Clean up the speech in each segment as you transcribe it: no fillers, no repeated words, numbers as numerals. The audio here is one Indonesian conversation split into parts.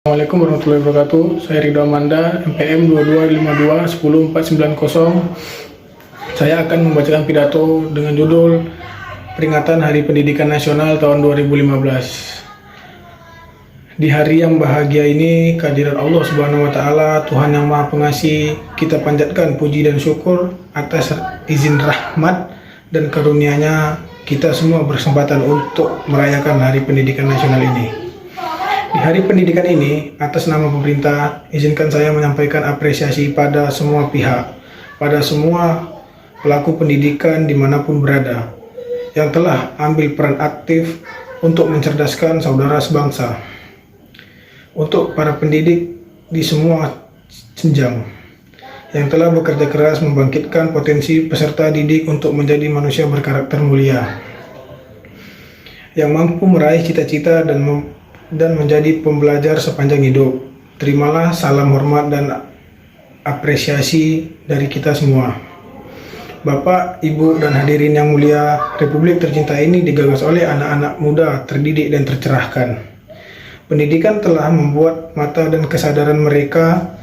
Assalamualaikum warahmatullahi wabarakatuh. Saya Ridho Amanda, MPM 2252-10490. Saya akan membacakan pidato dengan judul Peringatan Hari Pendidikan Nasional tahun 2015. Di hari yang bahagia ini, kehadiran Allah Subhanahu wa Ta'ala, Tuhan yang Maha Pengasih, kita panjatkan puji dan syukur atas izin rahmat dan karunia-Nya. Kita semua berkesempatan untuk merayakan Hari Pendidikan Nasional ini. Di Hari Pendidikan ini, atas nama pemerintah, izinkan saya menyampaikan apresiasi pada semua pihak, pada semua pelaku pendidikan dimanapun berada, yang telah ambil peran aktif untuk mencerdaskan saudara sebangsa. Untuk para pendidik di semua jenjang, yang telah bekerja keras membangkitkan potensi peserta didik untuk menjadi manusia berkarakter mulia, yang mampu meraih cita-cita dan menjadi pembelajar sepanjang hidup. Terimalah salam hormat dan apresiasi dari kita semua. Bapak, Ibu, dan hadirin yang mulia, Republik tercinta ini digagas oleh anak-anak muda terdidik dan tercerahkan. Pendidikan telah membuat mata dan kesadaran mereka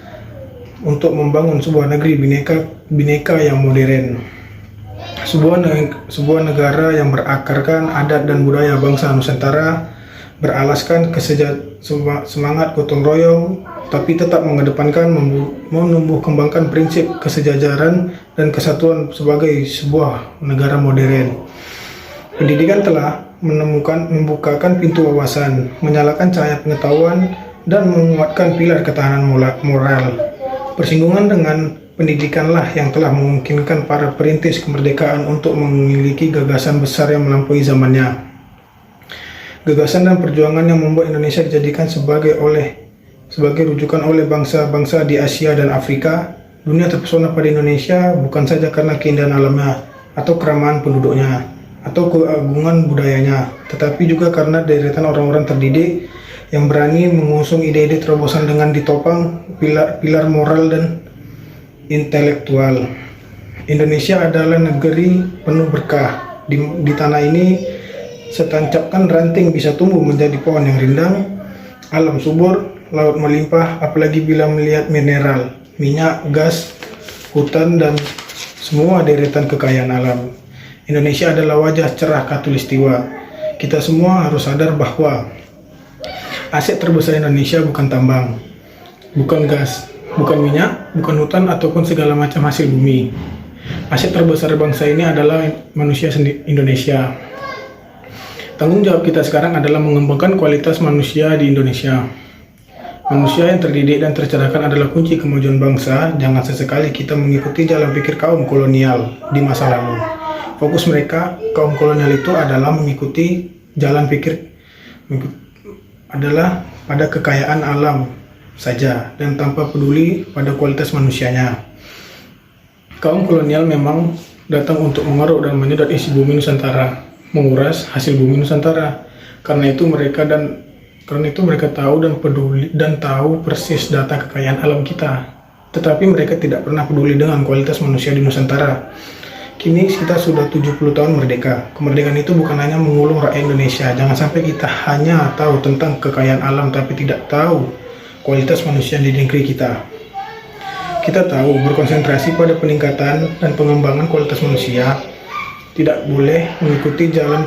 untuk membangun sebuah negeri bineka yang modern. Sebuah negara yang berakarkan adat dan budaya bangsa Nusantara, beralaskan semangat gotong royong, tapi tetap mengedepankan menumbuh kembangkan prinsip kesejajaran dan kesatuan sebagai sebuah negara modern. Pendidikan telah membukakan pintu wawasan, menyalakan cahaya pengetahuan, dan menguatkan pilar ketahanan moral. Persinggungan dengan pendidikanlah yang telah memungkinkan para perintis kemerdekaan untuk memiliki gagasan besar yang melampaui zamannya. Gagasan dan perjuangan yang membuat Indonesia dijadikan sebagai rujukan oleh bangsa-bangsa di Asia dan Afrika. Dunia terpesona pada Indonesia bukan saja karena keindahan alamnya atau keramahan penduduknya atau keagungan budayanya, tetapi juga karena deretan orang-orang terdidik yang berani mengusung ide-ide terobosan dengan ditopang pilar moral dan intelektual. Indonesia adalah negeri penuh berkah. Di tanah ini setancapkan ranting bisa tumbuh menjadi pohon yang rindang, alam subur, laut melimpah, apalagi bila melihat mineral, minyak, gas, hutan, dan semua deretan kekayaan alam. Indonesia adalah wajah cerah khatulistiwa. Kita semua harus sadar bahwa aset terbesar Indonesia bukan tambang, bukan gas, bukan minyak, bukan hutan, ataupun segala macam hasil bumi. Aset terbesar bangsa ini adalah manusia Indonesia. Tanggung jawab kita sekarang adalah mengembangkan kualitas manusia di Indonesia. Manusia yang terdidik dan tercerahkan adalah kunci kemajuan bangsa. Jangan sesekali kita mengikuti jalan pikir kaum kolonial di masa lalu. Fokus mereka, kaum kolonial itu adalah mengikuti jalan pikir adalah pada kekayaan alam saja dan tanpa peduli pada kualitas manusianya. Kaum kolonial memang datang untuk mengeruk dan menyedot isi bumi Nusantara, menguras hasil bumi Nusantara. Karena itu mereka tahu dan peduli dan tahu persis data kekayaan alam kita. Tetapi mereka tidak pernah peduli dengan kualitas manusia di Nusantara. Kini kita sudah 70 tahun merdeka. Kemerdekaan itu bukan hanya mengulung rakyat Indonesia. Jangan sampai kita hanya tahu tentang kekayaan alam tapi tidak tahu kualitas manusia di negeri kita. Kita tahu berkonsentrasi pada peningkatan dan pengembangan kualitas manusia, tidak boleh mengikuti jalan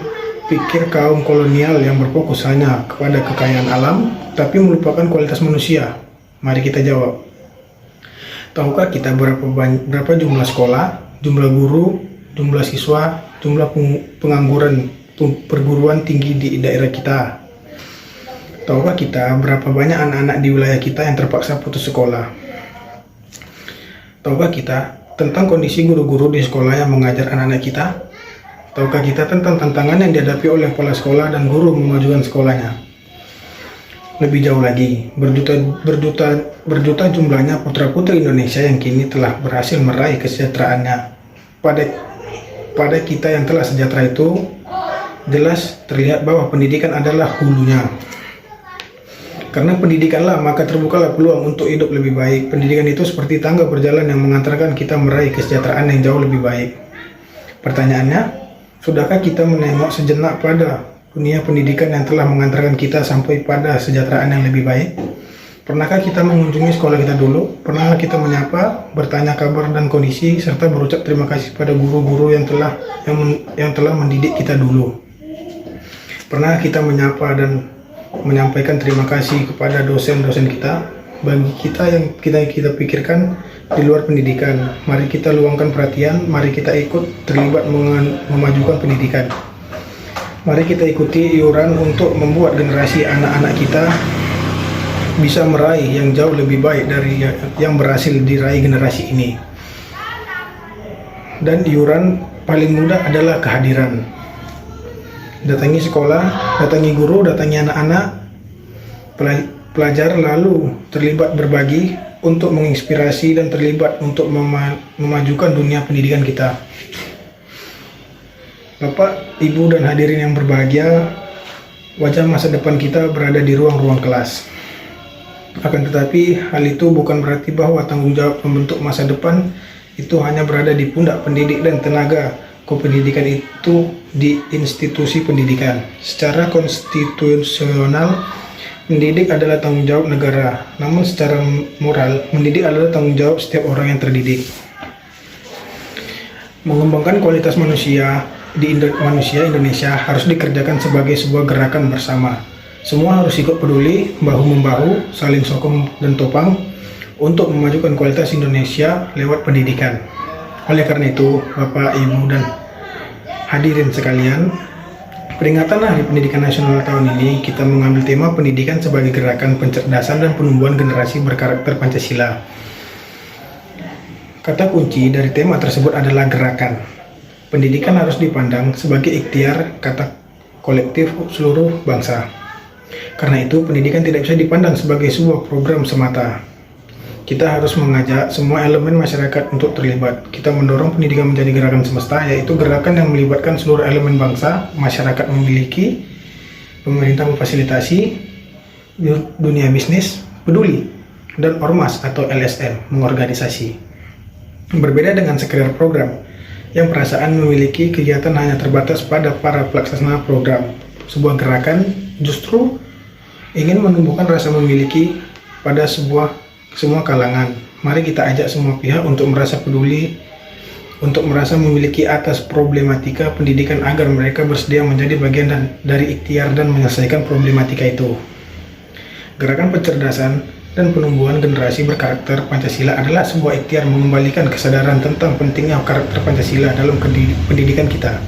pikir kaum kolonial yang berfokus hanya kepada kekayaan alam, tapi melupakan kualitas manusia. Mari kita jawab. Tahukah kita berapa jumlah sekolah, jumlah guru, jumlah siswa, jumlah pengangguran perguruan tinggi di daerah kita? Tahukah kita berapa banyak anak-anak di wilayah kita yang terpaksa putus sekolah? Tahukah kita tentang kondisi guru-guru di sekolah yang mengajar anak-anak kita? Tahukah kita tentang tantangan yang dihadapi oleh kepala sekolah dan guru memajukan sekolahnya? Lebih jauh lagi, berjuta jumlahnya putra-putri Indonesia yang kini telah berhasil meraih kesejahteraannya. Pada kita yang telah sejahtera itu, jelas terlihat bahwa pendidikan adalah hulunya. Karena pendidikanlah maka terbukalah peluang untuk hidup lebih baik. Pendidikan itu seperti tangga berjalan yang mengantarkan kita meraih kesejahteraan yang jauh lebih baik. Pertanyaannya, sudahkah kita menengok sejenak pada dunia pendidikan yang telah mengantarkan kita sampai pada kesejahteraan yang lebih baik? Pernahkah kita mengunjungi sekolah kita dulu? Pernahkah kita menyapa, bertanya kabar dan kondisi, serta berucap terima kasih pada guru-guru yang telah mendidik kita dulu? Pernah kita menyapa dan menyampaikan terima kasih kepada dosen-dosen kita? Bagi kita yang kita pikirkan di luar pendidikan, mari kita luangkan perhatian, mari kita ikut terlibat memajukan pendidikan. Mari kita ikuti iuran untuk membuat generasi anak-anak kita bisa meraih yang jauh lebih baik dari yang berhasil diraih generasi ini. Dan iuran paling mudah adalah kehadiran. Datangi sekolah, datangi guru, datangi anak-anak, pelajar, lalu terlibat berbagi untuk menginspirasi dan terlibat untuk memajukan dunia pendidikan kita. Bapak, Ibu, dan hadirin yang berbahagia, wajah masa depan kita berada di ruang-ruang kelas. Akan tetapi, hal itu bukan berarti bahwa tanggung jawab membentuk masa depan itu hanya berada di pundak pendidik dan tenaga kependidikan itu di institusi pendidikan. Secara konstitusional, mendidik adalah tanggung jawab negara, namun secara moral, mendidik adalah tanggung jawab setiap orang yang terdidik. Mengembangkan kualitas manusia Indonesia harus dikerjakan sebagai sebuah gerakan bersama. Semua harus ikut peduli, bahu-membahu, saling sokong dan topang untuk memajukan kualitas Indonesia lewat pendidikan. Oleh karena itu, Bapak, Ibu, dan hadirin sekalian, peringatan Hari Pendidikan Nasional tahun ini kita mengambil tema pendidikan sebagai gerakan pencerdasan dan penumbuhan generasi berkarakter Pancasila. Kata kunci dari tema tersebut adalah gerakan. Pendidikan harus dipandang sebagai ikhtiar kata kolektif seluruh bangsa. Karena itu, pendidikan tidak bisa dipandang sebagai sebuah program semata. Kita harus mengajak semua elemen masyarakat untuk terlibat. Kita mendorong pendidikan menjadi gerakan semesta, yaitu gerakan yang melibatkan seluruh elemen bangsa, masyarakat memiliki, pemerintah memfasilitasi, dunia bisnis peduli, dan ormas atau LSM mengorganisasi. Berbeda dengan sekedar program, yang perasaan memiliki kegiatan hanya terbatas pada para pelaksana program. Sebuah gerakan justru ingin menumbuhkan rasa memiliki pada semua kalangan. Mari kita ajak semua pihak untuk merasa peduli, untuk merasa memiliki atas problematika pendidikan agar mereka bersedia menjadi bagian dari ikhtiar dan menyelesaikan problematika itu. Gerakan pencerdasan dan penumbuhan generasi berkarakter Pancasila adalah sebuah ikhtiar mengembalikan kesadaran tentang pentingnya karakter Pancasila dalam pendidikan kita.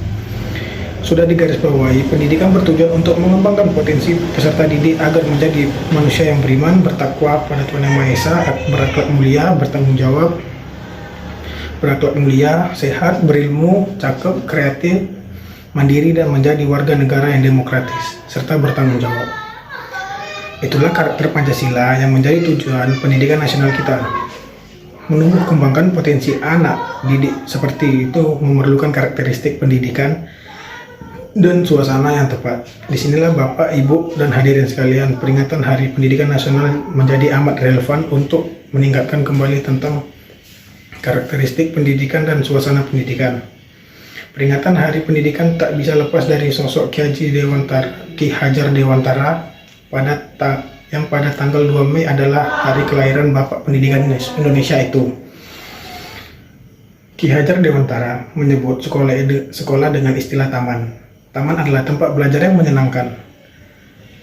Sudah digarisbawahi, pendidikan bertujuan untuk mengembangkan potensi peserta didik agar menjadi manusia yang beriman, bertakwa pada Tuhan Yang Maha Esa, berakhlak mulia, bertanggung jawab, berakhlak mulia, sehat, berilmu, cakep, kreatif, mandiri, dan menjadi warga negara yang demokratis, serta bertanggung jawab. Itulah karakter Pancasila yang menjadi tujuan pendidikan nasional kita. Menumbuh kembangkan potensi anak didik seperti itu memerlukan karakteristik pendidikan dan suasana yang tepat. Disinilah Bapak, Ibu, dan hadirin sekalian, peringatan Hari Pendidikan Nasional menjadi amat relevan untuk meningkatkan kembali tentang karakteristik pendidikan dan suasana pendidikan. Peringatan Hari Pendidikan tak bisa lepas dari sosok Ki Hajar Dewantara yang pada tanggal 2 Mei adalah hari kelahiran Bapak Pendidikan Indonesia itu. Ki Hajar Dewantara menyebut sekolah dengan istilah taman. Taman adalah tempat belajar yang menyenangkan.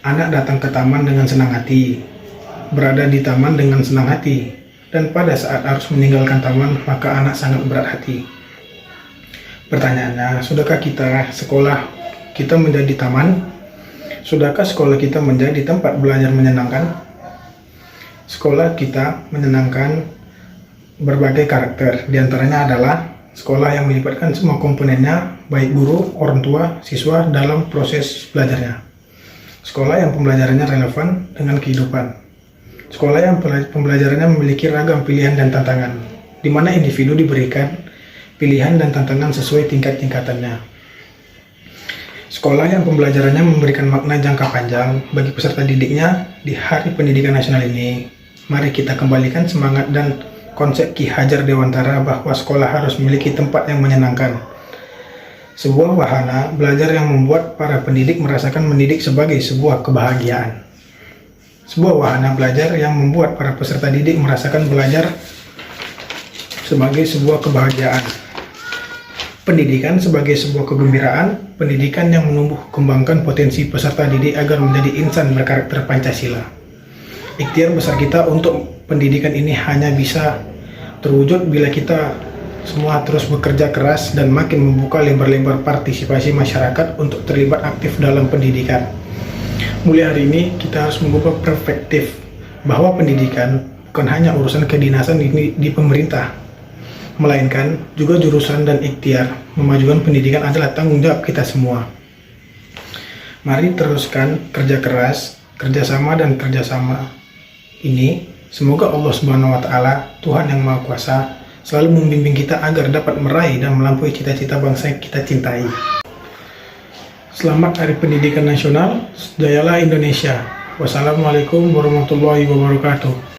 Anak datang ke taman dengan senang hati, berada di taman dengan senang hati, dan pada saat harus meninggalkan taman, maka anak sangat berat hati. Pertanyaannya, sudahkah sekolah kita menjadi taman? Sudahkah sekolah kita menjadi tempat belajar menyenangkan? Sekolah kita menyenangkan berbagai karakter, diantaranya adalah sekolah yang melibatkan semua komponennya, baik guru, orang tua, siswa dalam proses belajarnya. Sekolah yang pembelajarannya relevan dengan kehidupan. Sekolah yang pembelajarannya memiliki ragam pilihan dan tantangan, di mana individu diberikan pilihan dan tantangan sesuai tingkat-tingkatannya. Sekolah yang pembelajarannya memberikan makna jangka panjang bagi peserta didiknya di Hari Pendidikan Nasional ini. Mari kita kembalikan semangat dan konsep Ki Hajar Dewantara bahwa sekolah harus memiliki tempat yang menyenangkan. Sebuah wahana belajar yang membuat para pendidik merasakan mendidik sebagai sebuah kebahagiaan. sebuah wahana belajar yang membuat para peserta didik merasakan belajar sebagai sebuah kebahagiaan. Pendidikan sebagai sebuah kegembiraan, pendidikan yang menumbuh kembangkan potensi peserta didik agar menjadi insan berkarakter Pancasila. Ikhtiar besar kita untuk pendidikan ini hanya bisa terwujud bila kita semua terus bekerja keras dan makin membuka lebar-lebar partisipasi masyarakat untuk terlibat aktif dalam pendidikan. Mulai hari ini kita harus mengubah perspektif bahwa pendidikan bukan hanya urusan kedinasan di pemerintah, melainkan juga jurusan dan ikhtiar memajukan pendidikan adalah tanggung jawab kita semua. Mari teruskan kerja keras, kerjasama dan kerjasama ini. Semoga Allah Subhanahu wa Ta'ala, Tuhan yang Maha Kuasa, selalu membimbing kita agar dapat meraih dan melampaui cita-cita bangsa yang kita cintai. Selamat Hari Pendidikan Nasional, jayalah Indonesia. Wassalamualaikum warahmatullahi wabarakatuh.